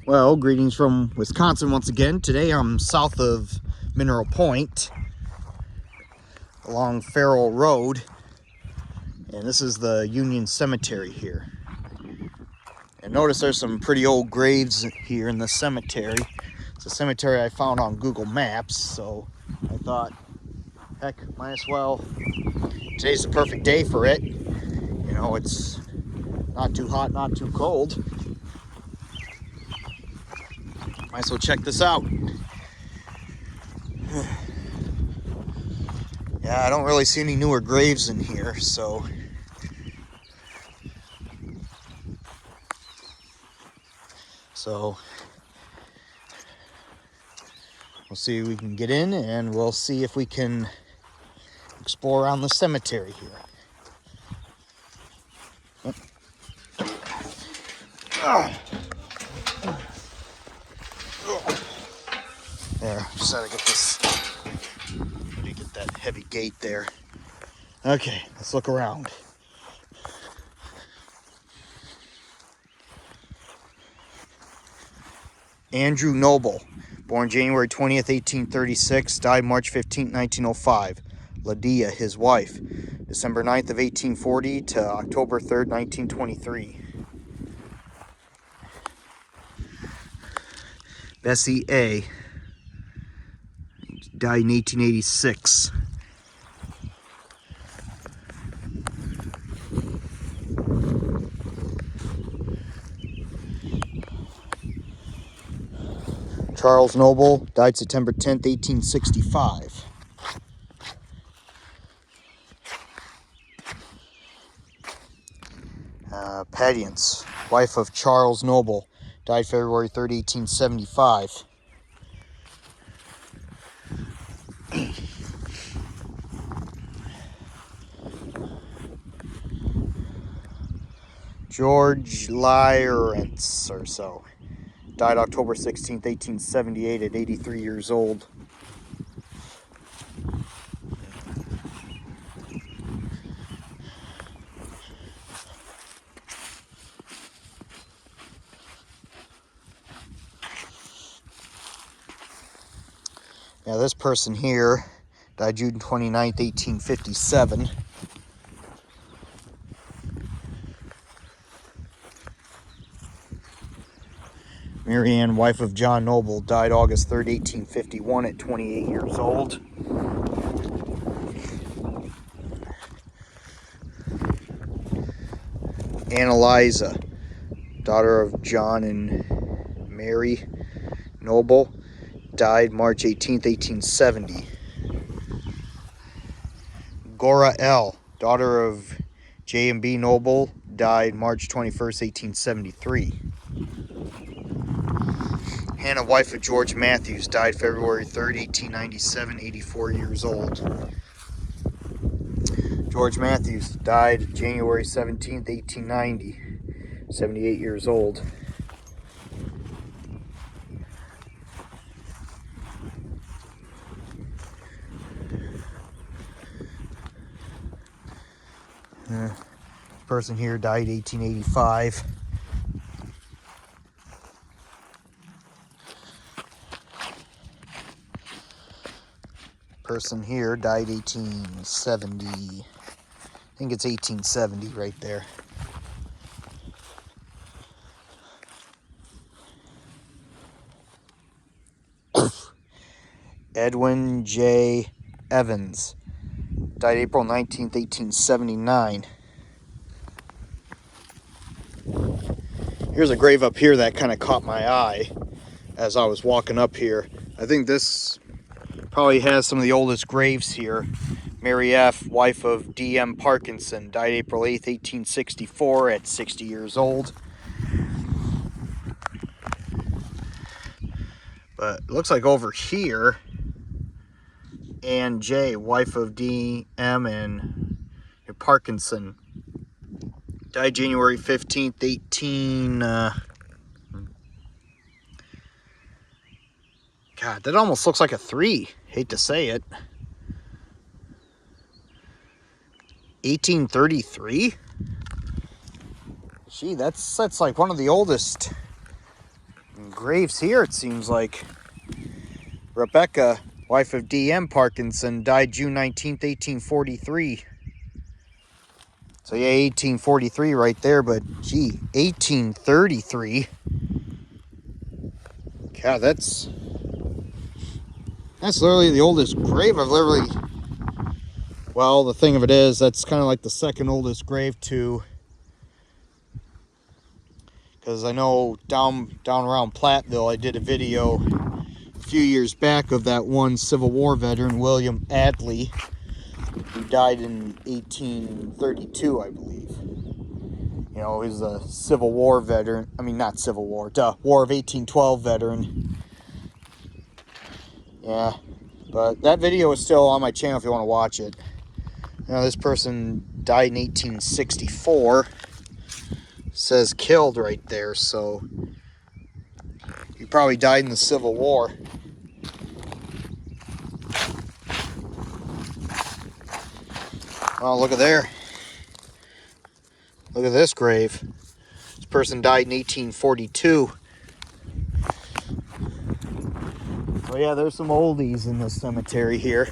Well, greetings from Wisconsin once again. Today I'm south of Mineral Point along Farrell Road, and this is the Union Cemetery here. And notice there's some pretty old graves here in the cemetery. It's a cemetery I found on Google Maps, so I thought, heck, might as well. Today's the perfect day for it. You know, it's not too hot, not too cold. Might as well check this out. Yeah, I don't really see any newer graves in here, so we'll see if we can get in, and we'll see if we can explore around the cemetery here. There, just had to get this. Let me get that heavy gate there. Okay, let's look around. Andrew Noble, born January 20th, 1836, died March 15th, 1905. Lydia, his wife, December 9th of 1840 to October 3rd, 1923. Bessie A., died in 1886. Charles Noble, died September 10th, 1865. Patience, wife of Charles Noble, died February 3rd, 1875. George Lyrance or so, died October 16th, 1878 at 83 years old. Now this person here died June 29th, 1857. Mary Ann, wife of John Noble, died August 3rd, 1851 at 28 years old. Annalisa, daughter of John and Mary Noble, died March 18th, 1870. Gora L., daughter of J and B Noble, died March 21st, 1873. Hannah, wife of George Matthews, died February 3rd, 1897, 84 years old. George Matthews died January 17th, 1890, 78 years old. Person here died 1885. Person here died 1870. I think it's 1870 right there. Edwin J. Evans, died April 19th, 1879. Here's a grave up here that kind of caught my eye as I was walking up here. I think this probably has some of the oldest graves here. Mary F., wife of D.M. Parkinson, died April 8th, 1864 at 60 years old. But it looks like over here, Ann J., wife of D.M. and Parkinson, died January 15th, 18... God, that almost looks like a 3. Hate to say it. 1833? Gee, that's like one of the oldest graves here, it seems like. Rebecca, wife of D.M. Parkinson, died June 19th, 1843. So yeah, 1843 right there, but gee, 1833. God, that's literally the oldest grave I've literally... Well, the thing of it is, that's kind of like the second oldest grave too. Because I know down around Platteville, I did a video a few years back of that one Civil War veteran, William Adley, who died in 1832, I believe. You know, he's a Civil War veteran. I mean, not Civil War, War of 1812 veteran. Yeah, but that video is still on my channel if you want to watch it. You know, this person died in 1864. Says killed right there, so he probably died in the Civil War. Oh, look at there. Look at this grave. This person died in 1842. Oh yeah, there's some oldies in this cemetery here.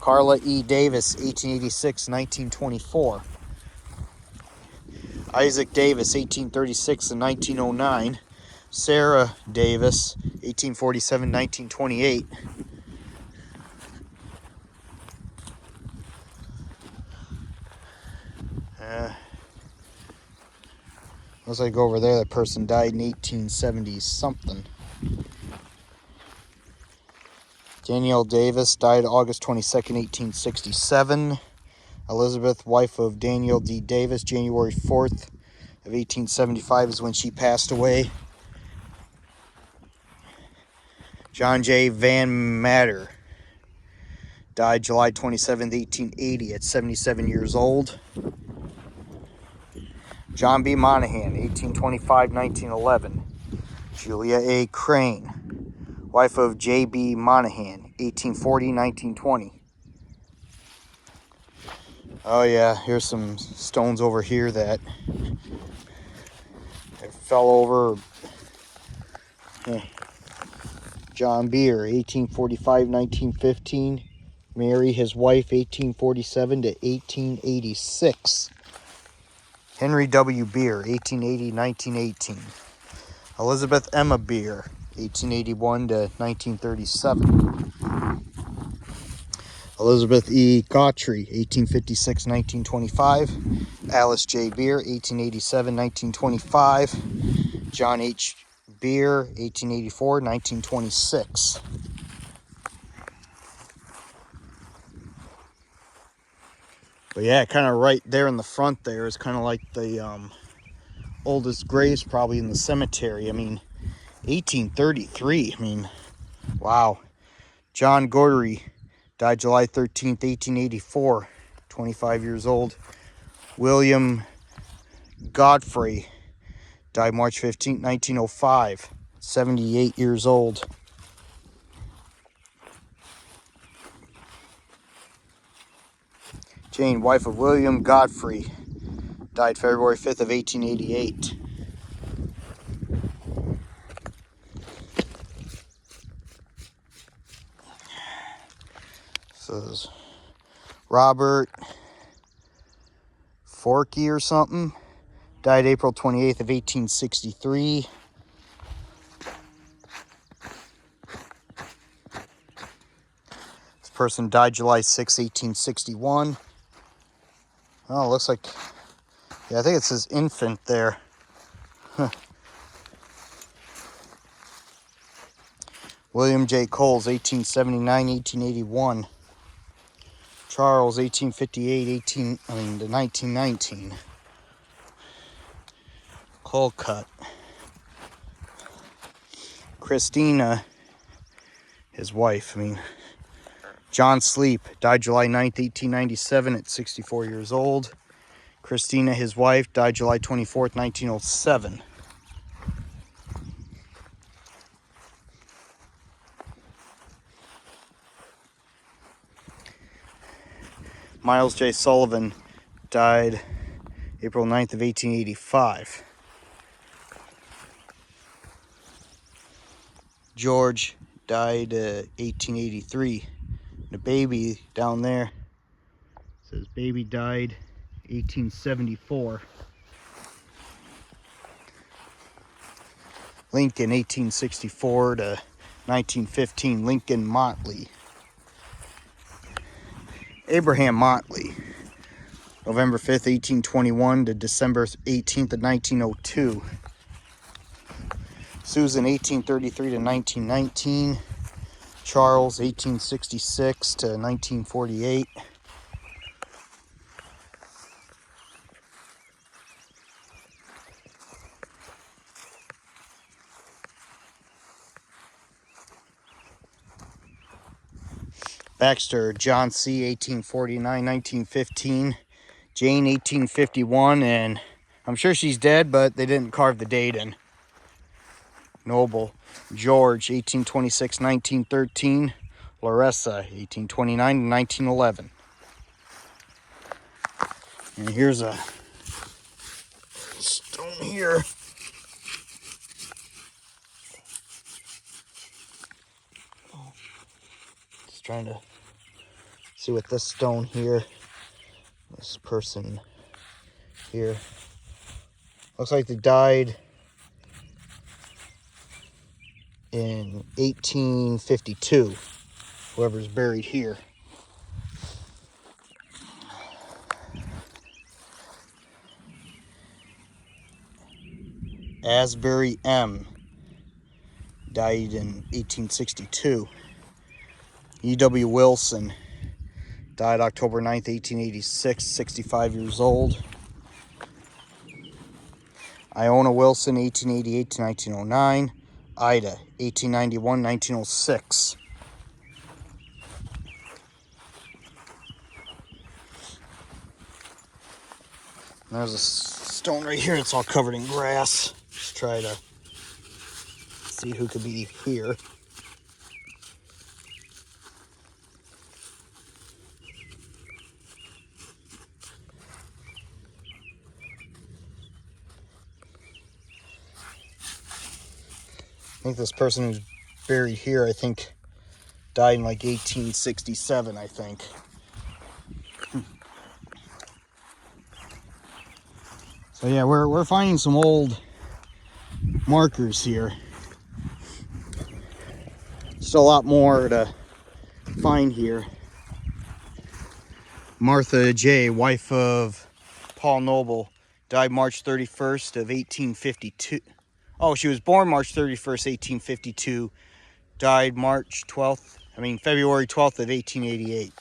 Carla E. Davis, 1886, 1924. Isaac Davis, 1836 and 1909. Sarah Davis, 1847, 1928. Unless I go over there, that person died in 1870 something. Danielle Davis died August 22nd, 1867. Elizabeth, wife of Daniel D. Davis, January 4th of 1875 is when she passed away. John J. Van Matter died July 27th, 1880 at 77 years old. John B. Monahan, 1825-1911. Julia A. Crane, wife of J. B. Monahan, 1840-1920. Oh yeah, here's some stones over here that fell over. John Beer, 1845-1915. Mary, his wife, 1847 to 1886. Henry W. Beer, 1880-1918. Elizabeth Emma Beer, 1881 to 1937. Elizabeth E. Gautry, 1856-1925. Alice J. Beer, 1887-1925. John H. Beer, 1884-1926. But yeah, kind of right there in the front there is kind of like the oldest graves probably in the cemetery. I mean, 1833. I mean, wow. John Gordery died July 13th, 1884, 25 years old. William Godfrey died March 15th, 1905, 78 years old. Jane, wife of William Godfrey, died February 5th of 1888. This is Robert Forkey or something. Died April 28th of 1863. This person died July 6th, 1861. Oh, it looks like, yeah, I think it says infant there. Huh. William J. Coles, 1879-1881. Charles, 1858, 1919. Colcutt. Christina, his wife, John Sleep, died July 9th, 1897 at 64 years old. Christina, his wife, died July 24th, 1907. Miles J. Sullivan died April 9th of 1885. George died 1883. The baby down there says baby died 1874. Lincoln 1864 to 1915. Lincoln Motley. Abraham Motley, November 5th, 1821 to December 18th of 1902. Susan 1833 to 1919. Charles 1866 to 1948. Baxter John C. 1849 1915. Jane 1851, and I'm sure she's dead, but they didn't carve the date in. Noble George 1826 1913. Larissa 1829 to 1911. And here's a stone here. Just trying to see what this stone here, this person here, looks like they died in 1852, whoever's buried here. Asbury M. died in 1862. E.W. Wilson died October 9th, 1886, 65 years old. Iona Wilson, 1888 to 1909. Ida, 1891, 1906. There's a stone right here. It's all covered in grass. Just try to see who could be here. I think this person who's buried here, I think, died in like 1867, I think. So yeah, we're finding some old markers here. Still a lot more to find here. Martha J., wife of Paul Noble, died March 31st of 1852. Oh, she was born March 31st, 1852. Died February 12th of 1888.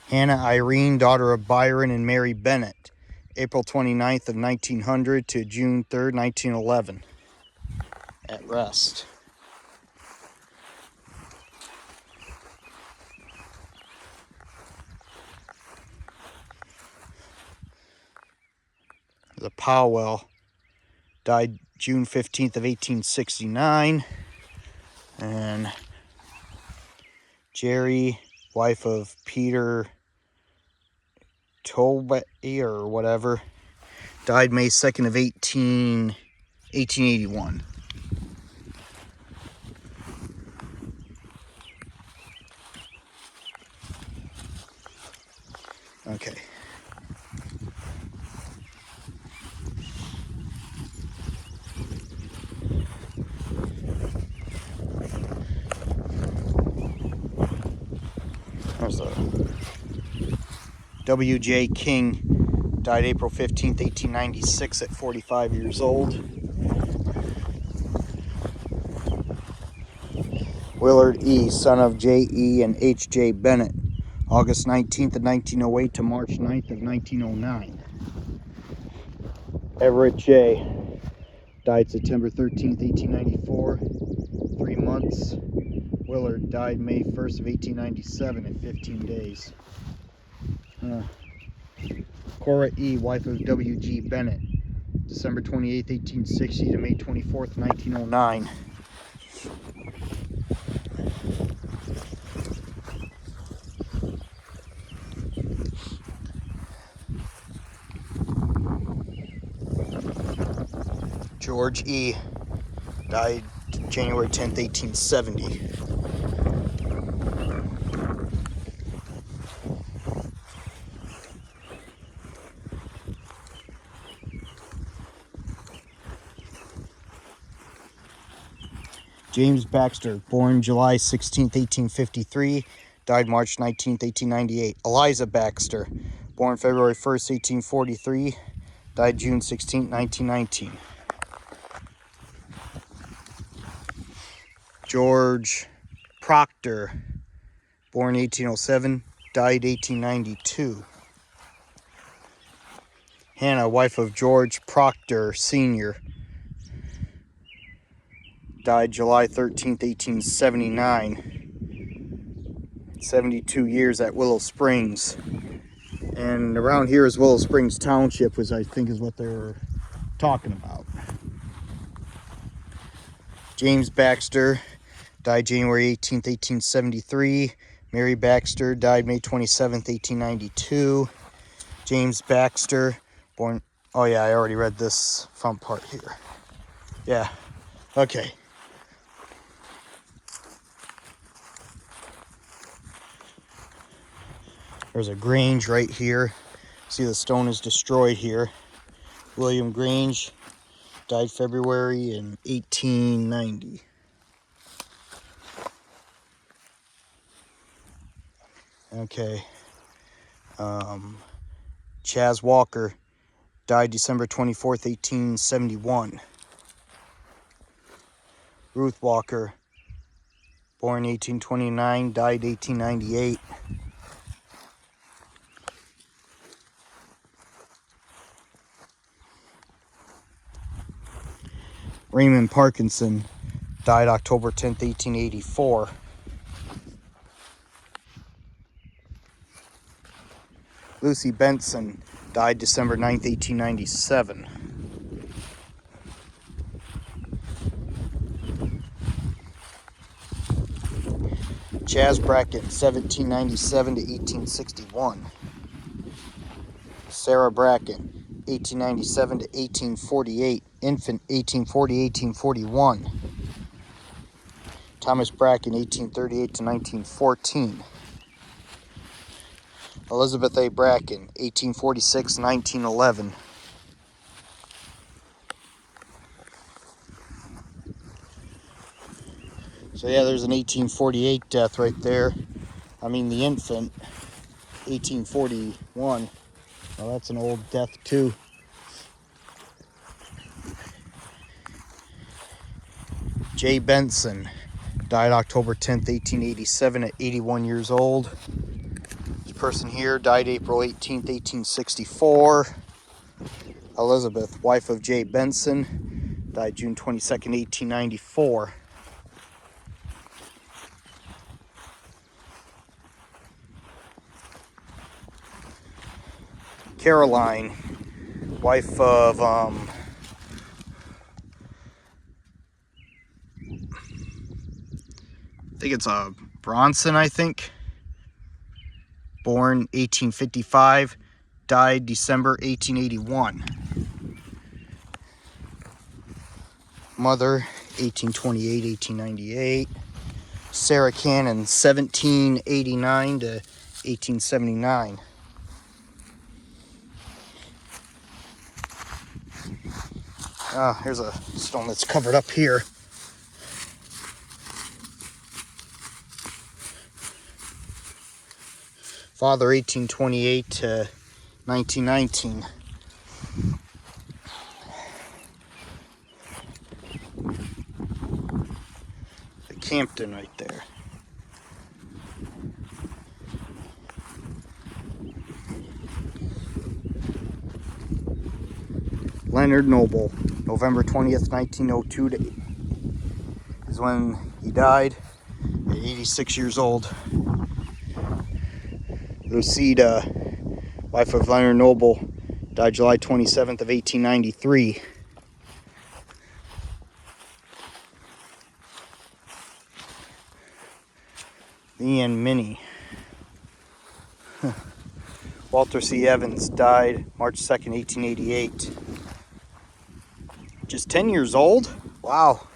Hannah Irene, daughter of Byron and Mary Bennett, April 29th of 1900 to June 3rd, 1911. At rest. The Powell died June 15th of 1869. And Jerry, wife of Peter Tolbert or whatever, died May 2nd of 1881. Okay. There's a W.J. King, died April 15th, 1896 at 45 years old. Willard E., son of J.E. and H.J. Bennett, August 19th of 1908 to March 9th of 1909. Everett J., died September 13th, 1894, 3 months. Willard died May 1st of 1897 in 15 days. Cora E., wife of W.G. Bennett, December 28th, 1860 to May 24th, 1909. George E. died January 10th, 1870. James Baxter, born July 16th, 1853, died March 19th, 1898. Eliza Baxter, born February 1st, 1843, died June 16th, 1919. George Proctor, born 1807, died 1892. Hannah, wife of George Proctor Sr., died July 13th, 1879. 72 years at Willow Springs. And around here is Willow Springs Township, which I think is what they're talking about. James Baxter died January 18th, 1873. Mary Baxter died May 27th, 1892. James Baxter, born... Oh yeah, I already read this front part here. Yeah, okay. There's a Grange right here. See, the stone is destroyed here. William Grange died February in 1890. Okay. Chaz Walker died December 24th, 1871. Ruth Walker, born 1829, died 1898. Raymond Parkinson died October 10th, 1884. Lucy Benson died December 9th, 1897. Chaz Bracken, 1797 to 1861. Sarah Bracken, 1897 to 1848. Infant, 1840-1841. Thomas Bracken, 1838 to 1914. Elizabeth A. Bracken, 1846-1911. So yeah, there's an 1848 death right there. I mean, the infant, 1841. Well, that's an old death too. Jay Benson died October 10th, 1887 at 81 years old. This person here died April 18th, 1864. Elizabeth, wife of Jay Benson, died June 22nd, 1894. Caroline, wife of I think it's a Bronson, I think. Born 1855, died December 1881. Mother, 1828, 1898. Sarah Cannon, 1789 to 1879. Here's a stone that's covered up here. Father, 1828 to 1919. The Campton right there. Leonard Noble, November 20th, 1902 is when he died at 86 years old. Lucida, wife of Leonard Noble, died July 27th of 1893. Ian Minnie. Walter C. Evans died March 2nd, 1888. Just 10 years old? Wow.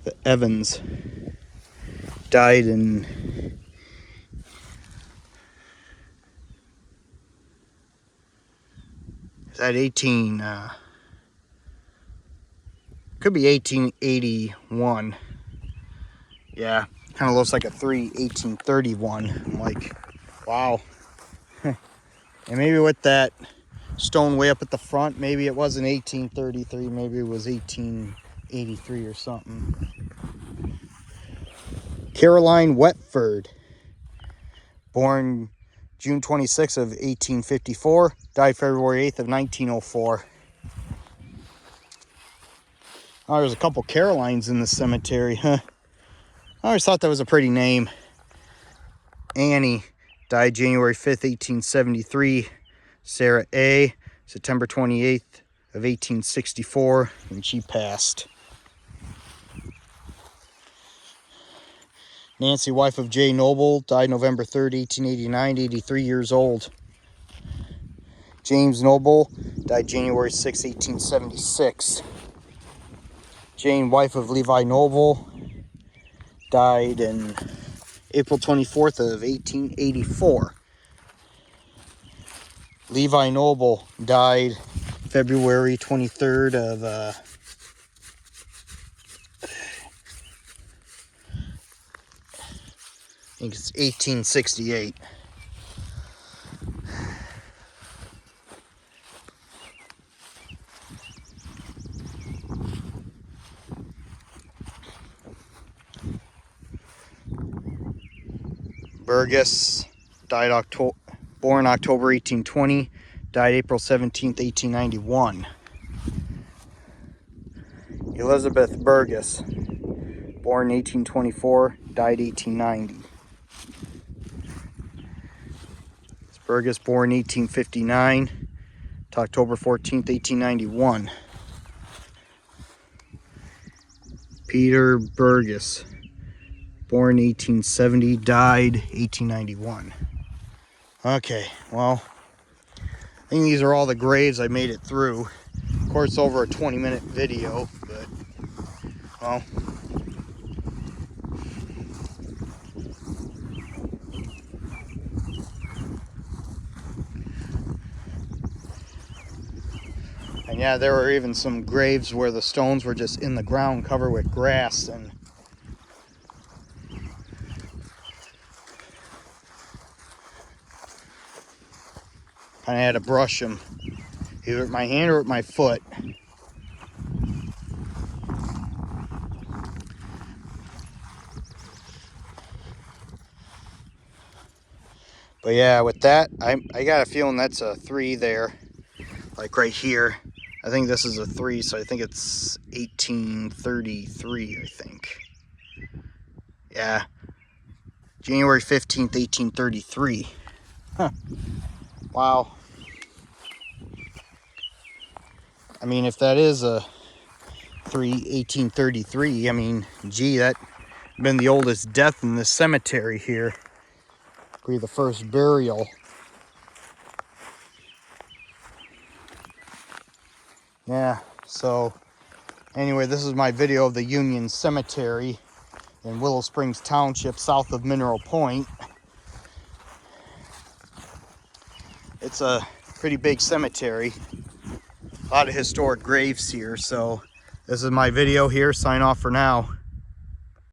The Evans died in is that 18 could be 1881. Yeah, kind of looks like a 1831. I'm like, wow. And maybe with that stone way up at the front, maybe it wasn't 1833, maybe it was 1883 or something. Caroline Wetford, born June 26th of 1854, died February 8th of 1904. Oh, there's a couple Carolines in the cemetery, huh? I always thought that was a pretty name. Annie died January 5th, 1873. Sarah A, September 28th of 1864, and she passed. Nancy, wife of J. Noble, died November 3rd, 1889, 83 years old. James Noble died January 6, 1876. Jane, wife of Levi Noble, died in April 24th of 1884. Levi Noble died February 23rd of I think it's 1868. Burgess died born October 1820, died April 17th, 1891. Elizabeth Burgess, born 1824, died 1890. Burgess, born 1859 to October 14th, 1891. Peter Burgess, born 1870, died 1891. Okay, well, I think these are all the graves I made it through. Of course, over a 20-minute video, but, well. And yeah, there were even some graves where the stones were just in the ground covered with grass, and kind of had to brush them, either with my hand or with my foot. But yeah, with that, I got a feeling that's a 3 there, like right here. I think this is a 3, so I think it's 1833, I think. Yeah, January 15th, 1833. Huh. Wow. I mean, if that is a 1833, I mean, gee, that been the oldest death in this cemetery here. Be the first burial. Yeah, so anyway, this is my video of the Union Cemetery in Willow Springs Township, south of Mineral Point. It's a pretty big cemetery. A lot of historic graves here, so this is my video here. Sign off for now.